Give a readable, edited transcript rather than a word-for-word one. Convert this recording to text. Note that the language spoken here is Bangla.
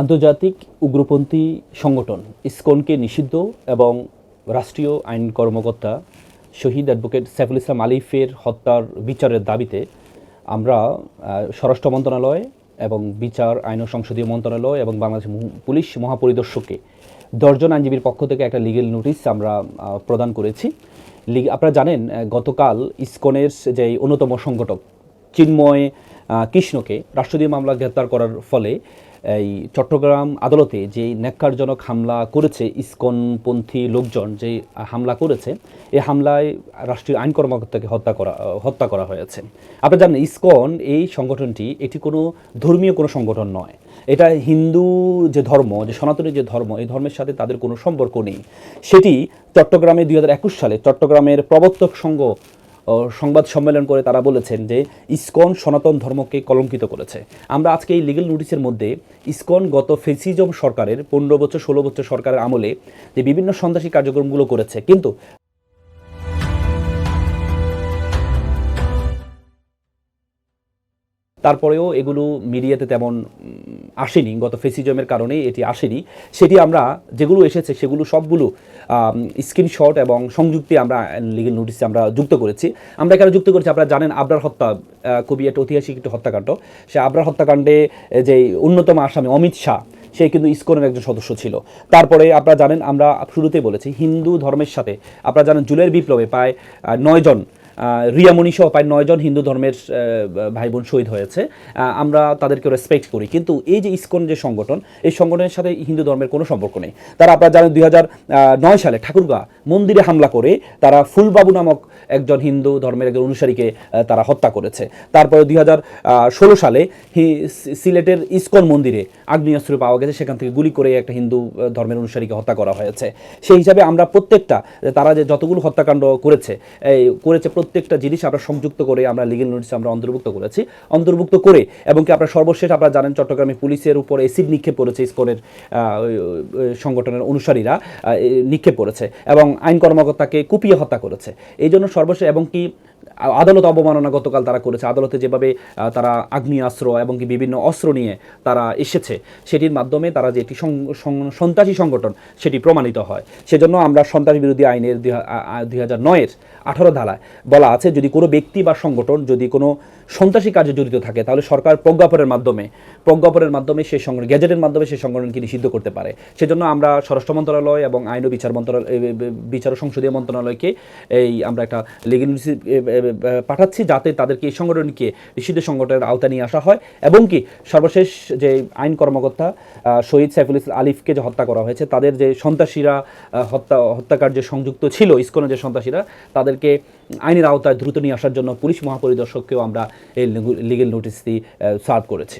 আন্তর্জাতিক উগ্রপন্থী সংগঠন ইসকনকে নিষিদ্ধ এবং রাষ্ট্রীয় আইন কর্মকর্তা শহীদ অ্যাডভোকেট সাইফুল ইসলাম আলিফের হত্যার বিচারের দাবিতে আমরা স্বরাষ্ট্র মন্ত্রণালয় এবং বিচার আইন ও সংসদীয় মন্ত্রণালয় এবং বাংলাদেশ পুলিশ মহাপরিদর্শককে 10 জন আইনজীবীর পক্ষ থেকে একটা লিগেল নোটিশ আমরা প্রদান করেছি। আপনারা জানেন গতকাল ইসকনের যে অন্যতম সংগঠক চিন্ময় কৃষ্ণকে রাষ্ট্রীয় মামলা গ্রেপ্তার করার ফলে এই চট্টগ্রাম আদালতে যে ন্যাক্কারজনক হামলা করেছে ইসকনপন্থী লোকজন যে হামলা করেছে, এই হামলায় রাষ্ট্রীয় আইন কর্মকর্তাকে হত্যা করা হয়েছে। আপনারা জানেন ইসকন এই সংগঠনটি এটি কোনো ধর্মীয় কোনো সংগঠন নয়, এটা হিন্দু যে ধর্ম, যে সনাতনী যে ধর্ম, এই ধর্মের সাথে তাদের কোনো সম্পর্ক নেই। সেটি চট্টগ্রামে 2021 সালে চট্টগ্রামের প্রবর্তক সংঘ সংবাদ সম্মেলন করে তারা বলেছেন যে ইসকন সনাতন ধর্মকে কলঙ্কিত করেছে। আমরা আজকে এই লিগেল নোটিশের মধ্যে ইসকন গত ফেসিজম সরকারের 15 বছর 16 বছর সরকারের আমলে যে বিভিন্ন সন্ত্রাসী কার্যক্রমগুলো করেছে, কিন্তু তারপরেও এগুলো মিডিয়াতে তেমন আসেনি, গত ফেসিজমের কারণে এটি আসেনি। সেটি আমরা যেগুলো এসেছে সেগুলো সবগুলো স্ক্রিনশট এবং সংযুক্তি আমরা লিগেল নোটিসে আমরা যুক্ত করেছি। আমরা এখানে যুক্ত করেছি, আপনারা জানেন আবরার হত্যা খুবই একটা ঐতিহাসিক একটি হত্যাকাণ্ড। সে আবরার হত্যাকাণ্ডে যে অন্যতম আসামি অমিত শাহ, সে কিন্তু ইসকনের একজন সদস্য ছিল। তারপরে আপনারা জানেন, আমরা শুরুতেই বলেছি হিন্দু ধর্মের সাথে আপনারা জানেন জুলাইয়ের বিপ্লবে প্রায় 9 জন রিয়ামণি সহ প্রায় 9 জন হিন্দু ধর্মের ভাই বোন শহীদ হয়েছে। আমরা তাদেরকে রেসপেক্ট করি, কিন্তু এই যে ইসকন যে সংগঠন, এই সংগঠনের সাথে হিন্দু ধর্মের কোনো সম্পর্ক নেই। তারা আপনারা জানেন 2009 সালে ঠাকুরগাঁ মন্দিরে হামলা করে তারা ফুলবাবু নামক একজন হিন্দু ধর্মের একজন অনুসারীকে তারা হত্যা করেছে। তারপরে 2016 সালে সিলেটের ইসকন মন্দিরে আগ্নেয়াস্ত্র পাওয়া গেছে, সেখান থেকে গুলি করে একটা হিন্দু ধর্মের অনুসারীকে হত্যা করা হয়েছে। সেই হিসাবে আমরা প্রত্যেকটা তারা যে যতগুলো হত্যাকাণ্ড করেছে প্রত্যেকটা জিনিস আমরা সংযুক্ত করে আমরা লিগেল নোটিস আমরা অন্তর্ভুক্ত করে এবং কি আপনারা সর্বশেষ আপনারা জানেন চট্টগ্রামে পুলিশের উপর এসিড নিক্ষেপ করেছে ইসকনের সংগঠনের অনুসারীরা নিক্ষেপ করেছে এবং আইন কর্মকর্তাকে কুপিয়ে হত্যা করেছে। এই জন্য সর্বশেষ এবং কি আদালত অবমাননা গতকাল তারা করেছে। আদালতে যেভাবে তারা আগ্নেয়াস্ত্র এবং কি বিভিন্ন অস্ত্র নিয়ে তারা এসেছে, সেটির মাধ্যমে তারা যে একটি সন্ত্রাসী সংগঠন সেটি প্রমাণিত হয়। সেজন্য আমরা সন্ত্রাস বিরোধী আইনের 2009-এর 18 ধারায় বলা আছে, যদি কোনো ব্যক্তি বা সংগঠন যদি কোনো সন্ত্রাসী কাজে জড়িত থাকে তাহলে সরকার প্রজ্ঞাপনের মাধ্যমে সেই সংগঠন গেজেটের মাধ্যমে সেই সংগঠনকে নিষিদ্ধ করতে পারে। সেজন্য আমরা স্বরাষ্ট্র মন্ত্রণালয় এবং আইন ও বিচার ও সংসদীয় মন্ত্রণালয়কে আমরা একটা লিগেল নোটিশ পাঠাচ্ছি, যাতে তাদেরকে এই সংগঠনকে নিষিদ্ধ সংগঠনের আওতায় নিয়ে আসা হয় এবং কি সর্বশেষ যে আইন কর্মকর্তা শহীদ সাইফুল ইসলাম আলিফকে যে হত্যা করা হয়েছে, তাদের যে সন্ত্রাসীরা হত্যাকার্যে সংযুক্ত ছিল ইসকনের যে সন্ত্রাসীরা, তাদেরকে আইনের আওতায় দ্রুত নিয়ে আসার জন্য পুলিশ মহাপরিদর্শককেও আমরা এই লিগেল নোটিশটি সার্ভ করেছি।